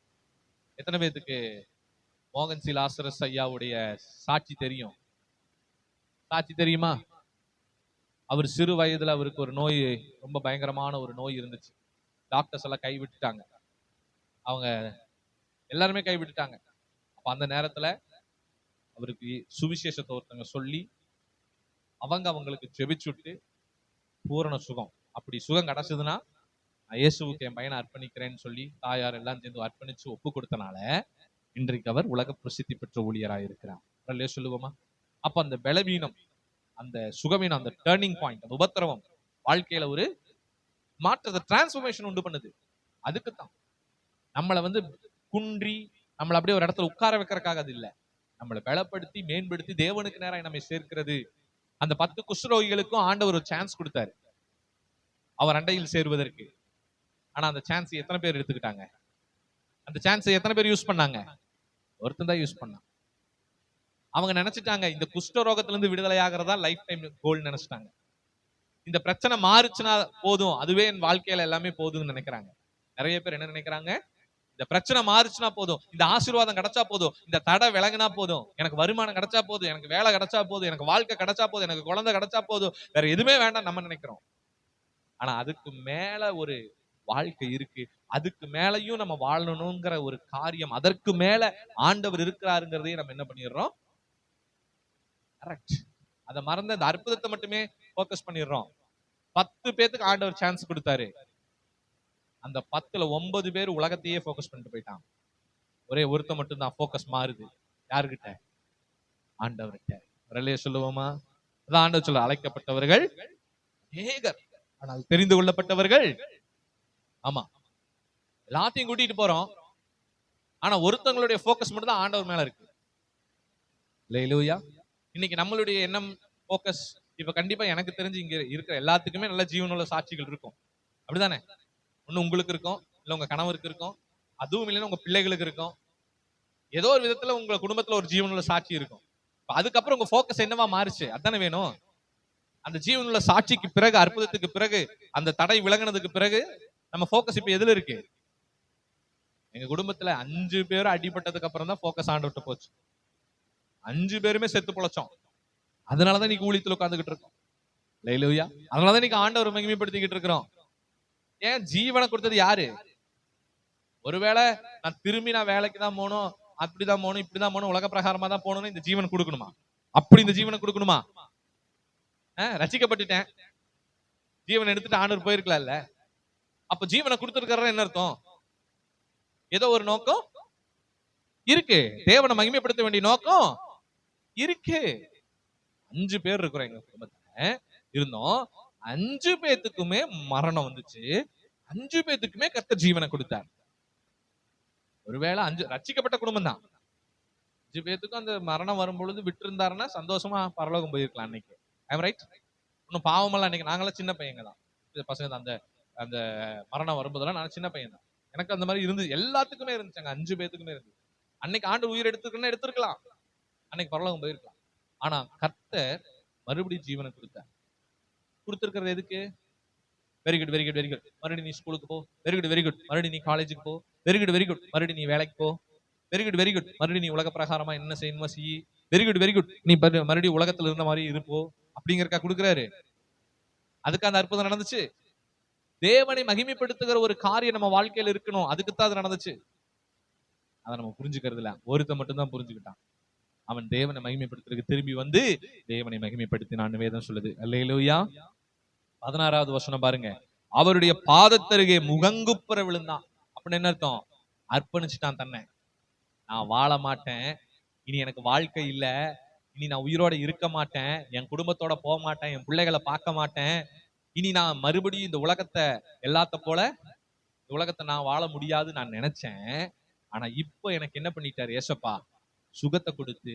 எத்தனை பேத்துக்கு மோகன் சி லாசரஸ் ஐயாவுடைய சாட்சி தெரியும்? சாட்சி தெரியுமா? அவர் சிறு வயதுல அவருக்கு ஒரு நோய், ரொம்ப பயங்கரமான ஒரு நோய் இருந்துச்சு. டாக்டர்ஸ் எல்லாம் கை விட்டுட்டாங்க. அவங்க எல்லாருமே கை விட்டுட்டாங்க. அப்ப அந்த நேரத்துல அவருக்கு சுவிசேஷத்தை ஒருத்தவங்க சொல்லி அவங்களுக்கு ஜெபிச்சுட்டு பூரண சுகம். அப்படி சுகம் கிடைச்சதுன்னா நான் இயேசுவுக்கு என் பையனை அர்ப்பணிக்கிறேன்னு சொல்லி தாயார் எல்லாம் சேர்ந்து அர்ப்பணிச்சு ஒப்பு கொடுத்தனால இன்றைக்கு அவர் உலக பிரசித்தி பெற்ற ஊழியராக இருக்கிறார். சொல்லுவோமா? அப்ப அந்த பலவீனம், அந்த சுகவீனம், அந்த டேர்னிங் பாயிண்ட், அந்த உபத்திரவம் வாழ்க்கையில ஒரு மாற்றத்தை, டிரான்ஸ்ஃபர்மேஷன் உண்டு பண்ணுது. அதுக்குத்தான் நம்மளை குன்றி நம்மளை அப்படியே ஒரு இடத்துல உட்கார வைக்கிறதுக்காக அது இல்லை, நம்மளை பலப்படுத்தி மேம்படுத்தி தேவனுக்கு நேராக நம்மை சேர்க்கிறது. அந்த 10 குஷ்டரோகிகளுக்கும் ஆண்டவர் ஒரு சான்ஸ் கொடுத்தாரு அவர் அண்டையில் சேருவதற்கு. ஆனா அந்த சான்ஸ் எத்தனை பேர் எடுத்துக்கிட்டாங்க? அந்த சான்ஸ் எத்தனை பேர் யூஸ் பண்ணாங்க? ஒருத்தன் தான் யூஸ் பண்ணான். அவங்க நினைச்சிட்டாங்க இந்த குஷ்டரோகத்துல இருந்து விடுதலை ஆகிறதா லைஃப் டைம் கோல் நினைச்சிட்டாங்க. இந்த பிரச்சனை மாறுச்சுன்னா போதும், அதுவே என் வாழ்க்கையில எல்லாமே போதும்னு நினைக்கிறாங்க. நிறைய பேர் என்ன நினைக்கிறாங்க? இந்த பிரச்சனை மாறுச்சுன்னா போதும், இந்த ஆசீர்வாதம் கிடைச்சா போதும், இந்த தடை விலகினா போதும், எனக்கு வருமானம் கிடைச்சா போதும், எனக்கு வேலை கிடைச்சா போதும், எனக்கு வாழ்க்கை கிடைச்சா போதும், எனக்கு குழந்தை கிடைச்சா போதும், வேற எதுவுமே வேண்டாம் நம்ம நினைக்கிறோம். ஆனா அதுக்கு மேல ஒரு வாழ்க்கை இருக்கு, அதுக்கு மேலையும் நம்ம வாழணுங்கிற ஒரு காரியம், அதற்கு மேல ஆண்டவர் இருக்கிறாருங்கிறதையும் நம்ம என்ன பண்ணிடுறோம்? கரெக்ட். அதை மறந்து அந்த அற்புதத்தை மட்டுமே போக்கஸ் பண்ணிடுறோம். 10 பேத்துக்கு ஆண்டவர் சான்ஸ் கொடுத்தாரு. அந்த 10ல 9 பேர் உலகத்தையே போக்கஸ் பண்ணிட்டு போயிட்டான். ஒரே ஒருத்த மட்டும் தான் போக்கஸ் மாறுது. யாருகிட்ட? ஆண்டவர்கிட்ட. வரலையே சொல்லுவோமா? அதான் ஆண்டவர் சொல்ல, அழைக்கப்பட்டவர்கள் ஏகர், ஆனால் தெரிந்து கொள்ளப்பட்டவர்கள். ஆமா, எல்லாத்தையும் கூட்டிட்டு போறோம், ஆனா ஒருத்தங்களுடைய போக்கஸ் மட்டும் தான் ஆண்டவர் மேல இருக்கு. அல்லேலூயா. இன்னைக்கு நம்மளுடைய எண்ணம் போக்கஸ், இப்ப கண்டிப்பா எனக்கு தெரிஞ்சு இங்க இருக்கிற எல்லாத்துக்குமே நல்ல ஜீவனுள்ள சாட்சிகள் இருக்கும். அப்படிதானே? ஒண்ணு உங்களுக்கு இருக்கும், இல்ல உங்க கணவருக்கு இருக்கும், அதுவும் இல்லைன்னா உங்க பிள்ளைகளுக்கு இருக்கும். ஏதோ ஒரு விதத்துல உங்க குடும்பத்துல ஒரு ஜீவனுள்ள சாட்சி இருக்கும். அதுக்கப்புறம் உங்க போக்கஸ் என்னவா மாறுச்சு? அதானே வேணும். அந்த ஜீவனுள்ள சாட்சிக்கு பிறகு, அற்புதத்துக்கு பிறகு, அந்த தடை விலகினதுக்கு பிறகு நம்ம போக்கஸ் இப்ப எதுல இருக்கு? எங்க குடும்பத்துல 5 பேரும் அடிபட்டதுக்கு அப்புறம் தான் போக்கஸ் ஆண்டவர்ட்ட போச்சு. 5 பேருமே செத்து பொழைச்சோம். அதனாலதான் இன்னைக்கு ஊழியத்துல உட்கார்ந்துகிட்டு இருக்கோம். அல்லேலூயா. அதனாலதான் இன்னைக்கு ஆண்டவர் மகிமைப்படுத்திக்கிட்டு இருக்கிறோம். ஏன்? ஜீவனை கொடுத்தது யாரு? ஒருவேளை நான் திரும்பி வேலைக்கு தான் போகணும், அப்படிதான் போகணும், இப்படிதான் போகணும், உலக பிரகாரமா தான் போகணும்னு இந்த ஜீவனை கொடுக்கணுமா? அப்படி இந்த ஜீவனை கொடுக்கணுமா? ரசிக்கப்பட்டுட்டேன், ஜீவனை எடுத்துட்டு ஆண்டவர் போயிருக்கலாம்ல. அப்ப ஜீவனை கொடுத்திருக்கிற என்ன அர்த்தம்? ஏதோ ஒரு நோக்கம் இருக்கு, தேவனை மகிமைப்படுத்த வேண்டிய நோக்கம் இருக்கு. 5 பேர் இருக்கிறோம் எங்க குடும்பத்துல இருந்தோம். 5 பேத்துக்குமே மரணம் வந்துச்சு, 5 பேத்துக்குமே கர்த்தர் ஜீவனை கொடுத்தார். ஒருவேளை 5 ரட்சிக்கப்பட்ட குடும்பம் தான், 5 பேத்துக்கும் அந்த மரணம் வரும் பொழுது விட்டு இருந்தாருன்னா சந்தோஷமா பரலோகம் போயிருக்கலாம் அன்னைக்கு. I'm right? இன்னும் பாவமெல்லாம் அன்னைக்கு நாங்களாம் சின்ன பையங்க தான், பசங்க தான். அந்த அந்த மரணம் வரும்போதெல்லாம் நான் சின்ன பையன் தான். எனக்கு அந்த மாதிரி இருந்து எல்லாத்துக்குமே இருந்துச்சாங்க, 5 பேத்துக்குமே இருந்து. அன்னைக்கு ஆண்டு உயிர் எடுத்துக்கணும்னா எடுத்திருக்கலாம், அன்னைக்கு பரலோகம் போயிருக்கலாம். ஆனா கர்த்தர் மறுபடியும் ஜீவனை கொடுத்தார். கொடுத்திருக்கிறது எதுக்கு? Very good, very good, very good, மறுபடியும் நீ ஸ்கூலுக்கு போ. வெரி குட், வெரி குட், மறுபடியும் நீ காலேஜுக்கு போ. வெரி குட், வெரி குட், மறுபடியும் நீ வேலைக்கு போ. வெரி குட், வெரி குட், மறுபடியும் நீ உலக பிரகாரமா என்ன செய்யணுமோ செய்யி. வெரி குட், வெரி குட், நீ மறுபடியும் உலகத்துல இருந்த மாதிரி இருப்போ. அப்படிங்கறக்கா கொடுக்குறாரு. அதுக்கு அந்த அற்புதம் நடந்துச்சு. தேவனை மகிமைப்படுத்துகிற ஒரு காரியம் நம்ம வாழ்க்கையில இருக்கணும், அதுக்குத்தான் அது நடந்துச்சு. அதை நம்ம புரிஞ்சுக்கிறது இல்ல. ஒருத்த மட்டும் தான் புரிஞ்சுக்கிட்டான். அவன் தேவனை மகிமைப்படுத்துறதுக்கு திரும்பி வந்து தேவனை மகிமைப்படுத்தினான்னு வேதம் சொல்லுது. அல்லேலூயா. 16வது வசனம் பாருங்க. அவருடைய பாதத்தருகே முகங்குப்புற விழுந்தான். அப்படின்னு என்ன அர்த்தம்? அர்ப்பணிச்சுட்டான் தன்னை. நான் வாழ மாட்டேன், இனி எனக்கு வாழ்க்கை இல்ல, இனி நான் உயிரோட இருக்க மாட்டேன், என் குடும்பத்தோட போக மாட்டேன், என் பிள்ளைகளை பார்க்க மாட்டேன், இனி நான் மறுபடியும் இந்த உலகத்தை எல்லாத்த போல இந்த உலகத்தை நான் வாழ முடியாது நான் நினைச்சேன். ஆனா இப்போ எனக்கு என்ன பண்ணிட்டாரு ஏசப்பா? சுகத்தை கொடுத்து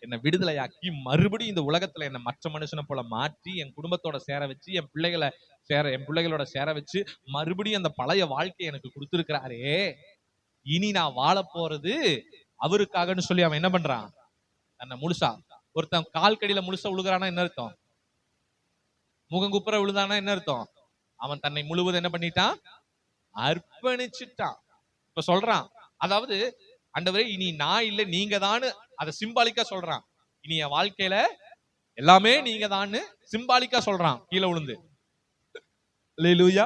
என்னை விடுதலையாக்கி மறுபடியும் இந்த உலகத்துல என்னை மற்ற மனுஷனை போல மாற்றி என் குடும்பத்தோட சேர வச்சு என் பிள்ளைகளோட சேர வச்சு மறுபடியும் அந்த பழைய வாழ்க்கையை எனக்கு கொடுத்திருக்கிறாரே. இனி நான் வாழ போறது அவருக்காகன்னு சொல்லி அவன் என்ன பண்றான்? தன்னை முழுசா, ஒருத்தன் கால் கடியில முழுசா விழுகிறானா என்ன அர்த்தம்? முகங்குப்புற விழுதானா என்ன அர்த்தம்? அவன் தன்னை முழுவதும் என்ன பண்ணிட்டான்? அர்ப்பணிச்சுட்டான். இப்ப சொல்றான், அதாவது ஆண்டவரே இனி நான் இல்ல நீங்க தான், அதை சிம்பாலிக்கா சொல்றான். இனி என் வாழ்க்கையில எல்லாமே நீங்க தான் சிம்பாலிக்கா சொல்றான் கீழே விழுந்து. அல்லேலூயா.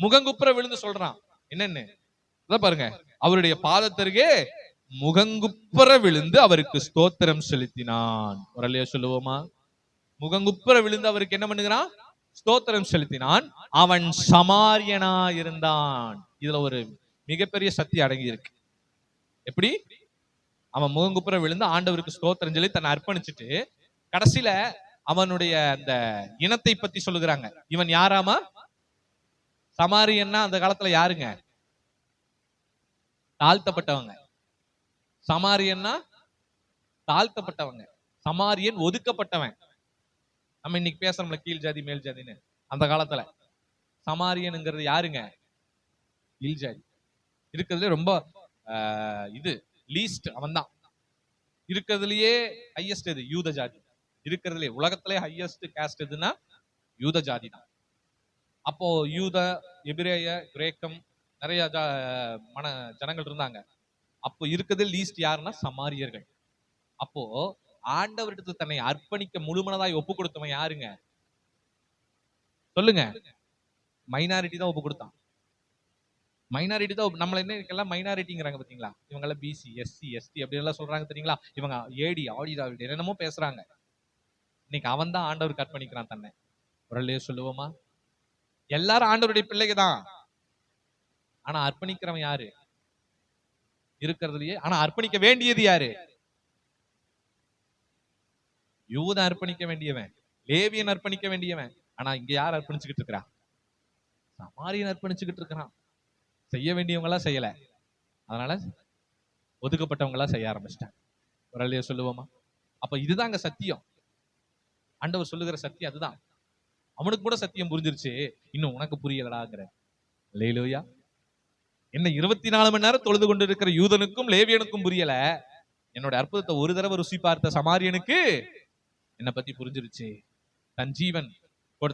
முகங்குப்புற விழுந்து சொல்றான் என்னன்னு பாருங்க. அவருடைய பாதத்தருகே முகங்குப்புற விழுந்து அவருக்கு ஸ்தோத்திரம் செலுத்தினான். ஒரு அல்லேலூயா சொல்லுவோமா? முகங்குப்புற விழுந்து அவருக்கு என்ன பண்ணுகிறான்? ஸ்தோத்திரம் செலுத்தினான். அவன் சமாரியனா இருந்தான். இதுல ஒரு மிகப்பெரிய சக்தி அடங்கி இருக்கு. எப்படி? அவன் முகங்குப்புற விழுந்து ஆண்டவருக்கு ஸ்தோத்திரம் சொல்லி தன்னை அர்ப்பணிச்சுட்டு கடைசியில அவனுடைய அந்த இனத்தை பத்தி சொல்லுகிறாங்க. இவன் யாராமா? சமாரியன்னா அந்த காலத்துல யாருங்க? தாழ்த்தப்பட்டவங்க. சமாரியன்னா தாழ்த்தப்பட்டவங்க. சமாரியன் ஒதுக்கப்பட்டவன். நம்ம இன்னைக்கு பேசுறோம்ல கீழ் ஜாதி மேல் ஜாதின்னு. அந்த காலத்துல சமாரியனுங்கிறது யாருங்க? கீழ் ஜாதி. இருக்கிறதுல ரொம்ப இது லீஸ்ட் அவன் தான். இருக்கிறதுலயே ஹையஸ்ட் எது? யூத ஜாதி. இருக்கிறதுலே உலகத்திலே ஹையஸ்ட் காஸ்ட் எதுன்னா யூத ஜாதி தான். அப்போ யூத, எபிரேய, கிரேக்கம் நிறைய ஜனங்கள் இருந்தாங்க. அப்போ இருக்கிறது லீஸ்ட் யாருன்னா சமாரியர்கள். அப்போ ஆண்டவரிடத்து தன்னை அர்ப்பணிக்க முழுமனதாய் ஒப்பு கொடுத்தவன் யாருங்க? சொல்லுங்க. மைனாரிட்டி தான் ஒப்பு கொடுத்தான். மைனாரிட்டி தான். நம்மள என்ன மைனாரிட்டிங்கிறாங்க பாத்தீங்களா? இவங்க எல்லாம் பிசி, எஸ்சி, எஸ்டி அப்படி எல்லாம் சொல்றாங்க தெரியுங்களா? இவங்க ஏடி, ஆடி, என்னென்னமோ பேசுறாங்க. இன்னைக்கு அவன் தான் ஆண்டவருக்கு அர்ப்பணிக்கிறான் தன்னை. ஒரு சொல்லுவோமா? எல்லாரும் ஆண்டவருடைய பிள்ளைங்க தான். ஆனா அர்ப்பணிக்கிறவன் யாரு? இருக்கிறதுலயே. ஆனா அர்ப்பணிக்க வேண்டியது யாரு? யூதன் அர்ப்பணிக்க வேண்டியவன், லேவியன் அர்ப்பணிக்க வேண்டியவன். ஆனா இங்க யார் அர்ப்பணிச்சுக்கிட்டு இருக்கிறா? சமாரியன் அர்ப்பணிச்சுக்கிட்டு இருக்கிறான். செய்ய வேண்டியவங்க எல்லாம் செய்யல. அதனால ஒதுக்கப்பட்டவங்க எல்லாம் செய்ய ஆரம்பிச்சிட்டாங்க. ஒரு அல்லையா சொல்லுவோமா? அப்ப இதுதாங்க சத்தியம். ஆண்டவர் சொல்லுகிற சத்தியம் அதுதான். அவனுக்கு கூட சத்தியம் புரிஞ்சிருச்சு, இன்னும் உனக்கு புரியலடாங்கிற. அல்லேலூயா. என்ன 24 மணி நேரம் தொழுது கொண்டு இருக்கிற யூதனுக்கும் லேவியனுக்கும் புரியல. என்னோட அற்புதத்தை ஒரு தடவை ருசி பார்த்த சமாரியனுக்கு என்னை பத்தி புரிஞ்சிருச்சு. தன் ஜீவன்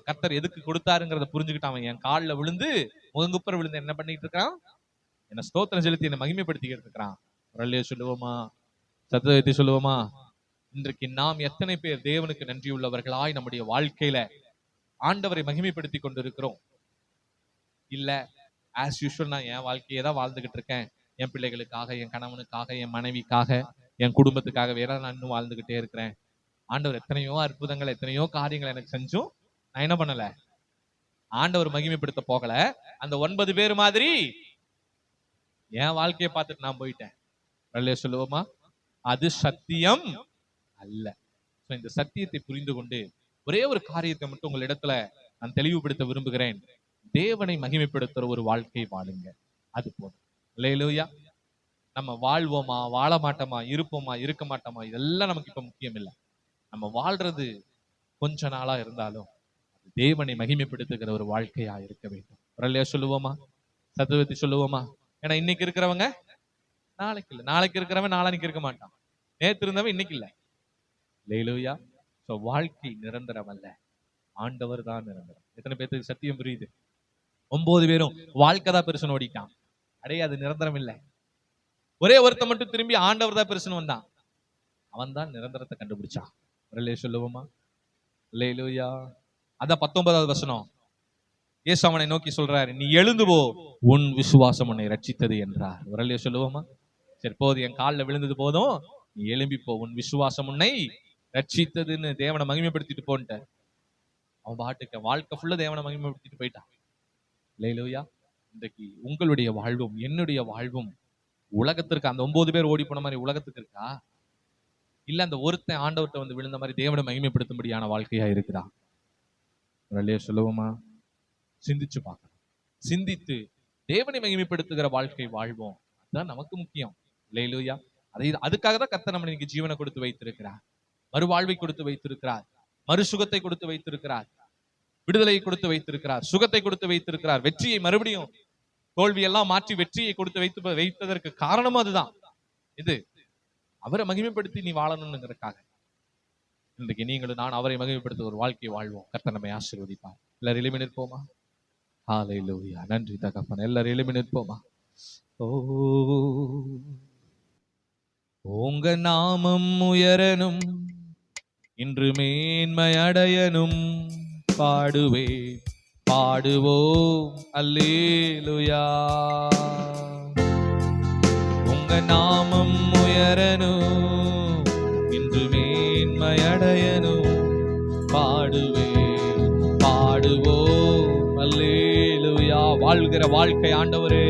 கர்த்தர் எதுக்கு கொடுத்தாருங்கிறத புரிஞ்சுக்கிட்டான். என் காலில் விழுந்து முகங்குப்புற விழுந்து என்ன பண்ணிட்டு இருக்கான்? என்ன ஸ்தோத்திரம் செலுத்தி என்னை மகிமைப்படுத்திக்கிட்டு இருக்கிறான். ஒரு சொல்லுவோமா? சத்தத்தை சொல்லுவோமா? இன்றைக்கு நாம் எத்தனை பேர் தேவனுக்கு நன்றி உள்ளவர்களாய் நம்முடைய வாழ்க்கையில ஆண்டவரை மகிமைப்படுத்தி கொண்டு இருக்கிறோம்? இல்ல ஆஸ் யூஷுவல் நான் என் வாழ்க்கையை தான் வாழ்ந்துகிட்டு இருக்கேன். என் பிள்ளைகளுக்காக, என் கணவனுக்காக, என் மனைவிக்காக, என் குடும்பத்துக்காக வேற நான் இன்னும் வாழ்ந்துகிட்டே இருக்கிறேன். ஆண்டவர் எத்தனையோ அற்புதங்கள், எத்தனையோ காரியங்கள் எனக்கு செஞ்சும் நான் என்ன பண்ணல? ஆண்டவர் மகிமைப்படுத்த போகல. அந்த 9 பேர் மாதிரி என் வாழ்க்கையை பார்த்துட்டு நான் போயிட்டேன். சொல்லுவோமா? அது சத்தியம் அல்ல. இந்த சத்தியத்தை புரிந்து கொண்டு ஒரே ஒரு காரியத்தை மட்டும் உங்களிடத்துல நான் தெளிவுபடுத்த விரும்புகிறேன். தேவனை மகிமைப்படுத்துற ஒரு வாழ்க்கை வாழுங்க. அது போதும். அல்லேலூயா. நம்ம வாழ்வோமா, வாழ மாட்டோமா, இருப்போமா, இருக்க மாட்டோமா, இதெல்லாம் நமக்கு இப்ப முக்கியம் இல்லை. நம்ம வாழ்றது கொஞ்ச நாளா இருந்தாலும் தேவனை மகிமைப்படுத்துகிற ஒரு வாழ்க்கையா இருக்க வேண்டும். அல்லேலூயா சொல்லுவோமா? சத்துவத்தை சொல்லுவோமா? ஏன்னா இன்னைக்கு இருக்கிறவங்க நாளைக்கு இல்லை, நாளைக்கு இருக்கிறவன் நாளைக்கு இருக்க மாட்டான், நேற்று இருந்தவன் இன்னைக்கு இல்லை. அல்லேலூயா. சோ வாழ்க்கை நிரந்தரம் அல்ல, ஆண்டவர் தான் நிரந்தரம். எத்தனை பேருக்கு சத்தியம் புரியுது? 9 பேரும் வாழ்க்கை தான் பெருசுன்னு ஓடிட்டான். அடே அது நிரந்தரம் இல்லை. ஒரே ஒருத்த மட்டும் திரும்பி ஆண்டவர் தான் பெருசுன்னு வந்தான். அவன் தான் நிரந்தரத்தை கண்டுபிடிச்சான். சொல்லுவோமா? அல்லேலூயா. அதான் 19வது வசனம். இயேசு அவனை நோக்கி சொல்றாரு, நீ எழுந்து போ, உன் விசுவாசம் உன்னை ரட்சித்தது என்றார். ஒரு சொல்லுவோமா? சரி போதும், என் காலில் விழுந்தது போதும், நீ எழும்பி போ, உன் விசுவாசம் உன்னை ரட்சித்ததுன்னு தேவனை மகிமைப்படுத்திட்டு போன்ட்ட. அவன் பாட்டுக்க வாழ்க்கை ஃபுல்லா தேவனை மகிமைப்படுத்திட்டு போயிட்டான். அல்லேலூயா. இன்றைக்கு உங்களுடைய வாழ்வும் என்னுடைய வாழ்வும் உலகத்திற்கு அந்த 9 பேர் ஓடி போன மாதிரி உலகத்துக்கு இருக்கா? இல்ல அந்த ஒருத்தன் ஆண்டவர்கிட்ட வந்து விழுந்த மாதிரி தேவனை மகிமைப்படுத்தும்படியான வாழ்க்கையா இருக்குதா? சொல்லுவோமா? சிந்திச்சு பார்க்கணும். சிந்தித்து தேவனை மகிமைப்படுத்துகிற வாழ்க்கை வாழ்வோம். அதுதான் நமக்கு முக்கியம். அல்லேலூயா. அதுக்காக தான் கர்த்தர் நம்ம இன்னைக்கு ஜீவனை கொடுத்து வைத்திருக்கிறார், மறுவாழ்வை கொடுத்து வைத்திருக்கிறார், மறுசுகத்தை கொடுத்து வைத்திருக்கிறார், விடுதலையை கொடுத்து வைத்திருக்கிறார், சுகத்தை கொடுத்து வைத்திருக்கிறார், வெற்றியை மறுபடியும் தோல்வியெல்லாம் மாற்றி வெற்றியை கொடுத்து வைத்ததற்கு காரணமும் அதுதான். இது அவரை மகிமைப்படுத்தி நீ வாழணும்ங்கிறதுக்காக. இன்றைக்கு நீங்களும் நான் அவரை மகிமைப்படுத்த ஒரு வாழ்க்கையை வாழ்வோம். கர்த்தர் நம்மை ஆசீர்வதிப்பார். எல்லாரும் எழும்பி நிற்போமா? ஹல்லேலூயா. நன்றி தகப்பனே. எல்லாரும் எழும்பி நிற்போமா? ஓ உங்க நாமம் உயரணும், இன்று மேன்மை அடையனும் பாடுவே பாடுவோம் அல்லேலூயா. உங்க நாமம் உயரனும் இன்று மேன்மை அடையனும் பாடுவே பாடுவோம் அல்லேலூயா. வாழ்கிற வாழ்க்கை ஆண்டவரே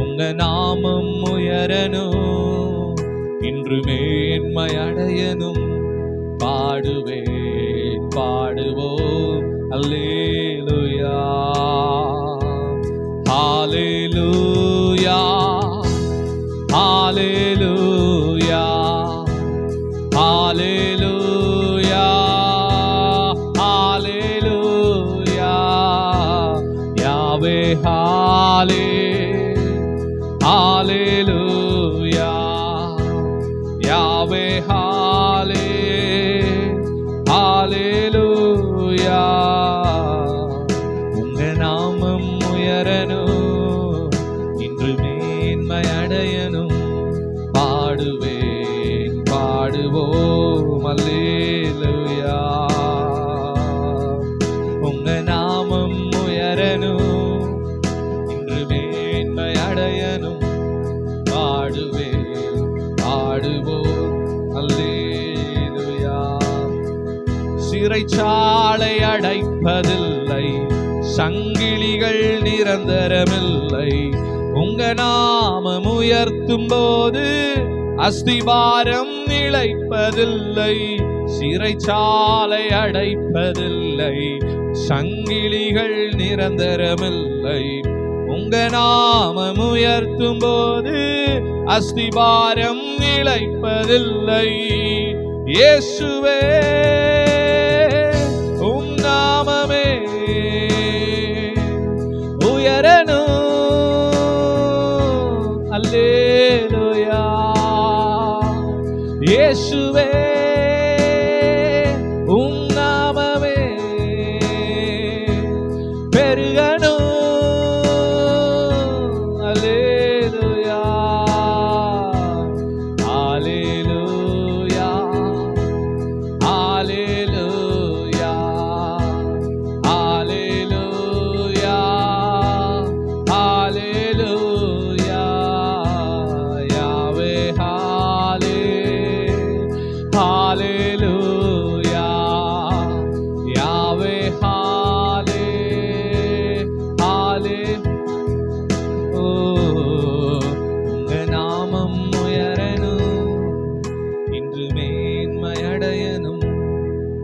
உங்க நாமம் உயரனும் இன்று மேன்மை அடையனும் பாடுவே பாடுவோம் அல்லேலூயா. ஹalleluya ஹalleluya ஹalleluya ஹalleluya யாவே ஹalleluya யாவே ஹalleluya. உங்க நாமம் உயரனும் இன்று மேன்மை அடையனும் பாடுவேன் பாடுவோம் அல்லேலூயா. உங்க நாமம் உயரனும் இன்று மேன்மை அடையனும் பாடுவேன் பாடுவோம் அல்லேலூயா. சிறைச்சாலை அடைப்பதில்லை, சங்கிலிகள் நிரந்தரமில்லை. உங்க நாமம் உயர்த்தும் போது அஸ்திபாரம் நிலைப்பதில்லை. சிறைச்சாலை அடைப்பதில்லை, சங்கிலிகள் நிரந்தரமில்லை. உங்க நாமம் உயர்த்தும் போது அஸ்திபாரம் நிலைப்பதில்லை. இயேசுவே உம் நாமமே உயரனும் அல்லேலூயா. இயேசுவே உம் நாமமே பெருகனும் அல்லேலூயா. ஹalleluya ஹalleluya ஹalleluya ஹalleluya யாவே ஹalleluya யாவே உங்க நாமம் உயரனும் இன்று மேன்மை அடையனும்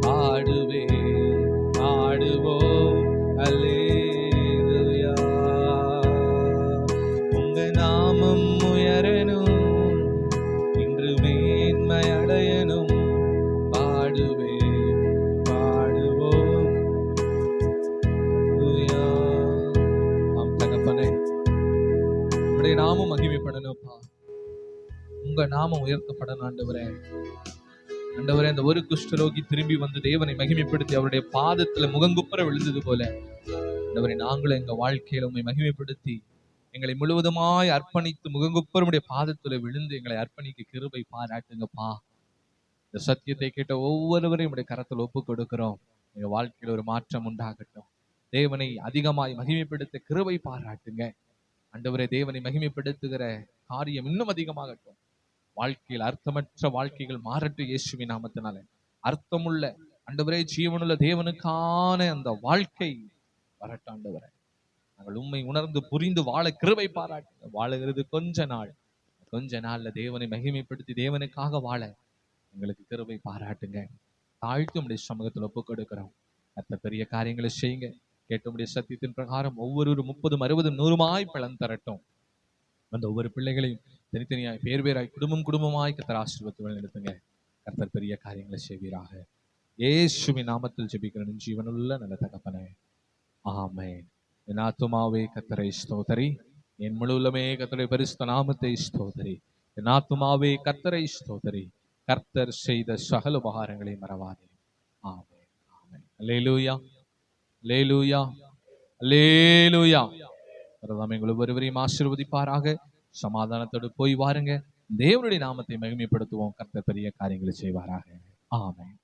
பாடுவே பாடுவோம் அல்லேலூயா. உங்க நாமம் உயரனும் இன்று மேன்மை அடையனும் பாடுவே பாடுவோம் அல்லேலூயா. ஆம் தகப்பனே, உம்முடைய நாமம் மகிமைப்படணும்ப்பா. உங்க நாமம் உயர்த்தப்படணும் ஆண்டவரே. ஆண்டவரே, அந்த ஒரு குஷ்டரோகி திரும்பி வந்து தேவனை மகிமைப்படுத்தி அவருடைய பாதத்துல முகங்குப்புற விழுந்தது போல ஆண்டவரே, நாங்களும் எங்க வாழ்க்கையில உண்மை மகிமைப்படுத்தி எங்களை முழுவதுமாய் அர்ப்பணித்து முகங்குப்புற உடைய பாதத்துல விழுந்து எங்களை அர்ப்பணிக்க கிருபை பாராட்டுங்கப்பா. இந்த சத்தியத்தை கேட்ட ஒவ்வொருவரையும் உடைய கரத்தில் ஒப்பு கொடுக்கிறோம். எங்க வாழ்க்கையில ஒரு மாற்றம் உண்டாகட்டும். தேவனை அதிகமாய் மகிமைப்படுத்த கிருபை பாராட்டுங்க ஆண்டவரே. தேவனை மகிமைப்படுத்துகிற காரியம் இன்னும் அதிகமாகட்டும். வாழ்க்கையில் அர்த்தமற்ற வாழ்க்கைகள் மாறட்டும் இயேசுவின் நாமத்தினால. அர்த்தமுள்ள ஆண்டவரே, ஜீவனுள்ள தேவனுக்கான அந்த வாழ்க்கை வரட்டும் ஆண்டவரே. நாங்கள் உண்மை உணர்ந்து புரிந்து வாழ கிருபை பாராட்டுங்க. வாழுகிறது கொஞ்ச நாள்ல தேவனை மகிமைப்படுத்தி தேவனுக்காக வாழ எங்களுக்கு கிருபை பாராட்டுங்க. தாழ்த்து உடைய சமூகத்தில் ஒப்புக் கொடுக்கிறோம். மற்ற பெரிய காரியங்களை செய்யுங்க. கேட்டமுடைய சத்தியத்தின் பிரகாரம் ஒவ்வொரு 30, 60, 100 பலன் தரட்டும். அந்த ஒவ்வொரு பிள்ளைகளையும் தனித்தனியாய் பேராய் குடும்பமாய் கர்த்தர் ஆசீர்வதித்து வழிநடத்துங்க. கர்த்தர் பெரிய காரியங்களை செய்வீராக. இயேசுவின் நாமத்தில் ஜெபிக்கிறேன் ஜீவனுள்ள நல்ல தகப்பனே, ஆமென். என் ஆத்துமாவே கர்த்தரை ஸ்தோத்தரி, என் முழு உள்ளமே கர்த்தருடைய பரிசுத்த நாமத்தை ஸ்தோத்தரி. என் ஆத்துமாவே கர்த்தரை ஸ்தோத்தரி, கர்த்தர் செய்த சகல உபகாரங்களை மறவாதே. ஆமென் ஆமென். அல்லேலூயா அல்லேலூயா அல்லேலூயா. பிரதம எங்கள் ஒவ்வொருவரையும் ஆசீர்வதிப்பாராக. சமாதானத்தோடு போய் வாருங்க. தேவனுடைய நாமத்தை மகிமைப்படுத்துவோம். கர்த்தர் பெரிய காரியங்களை செய்வாராக. ஆமென்.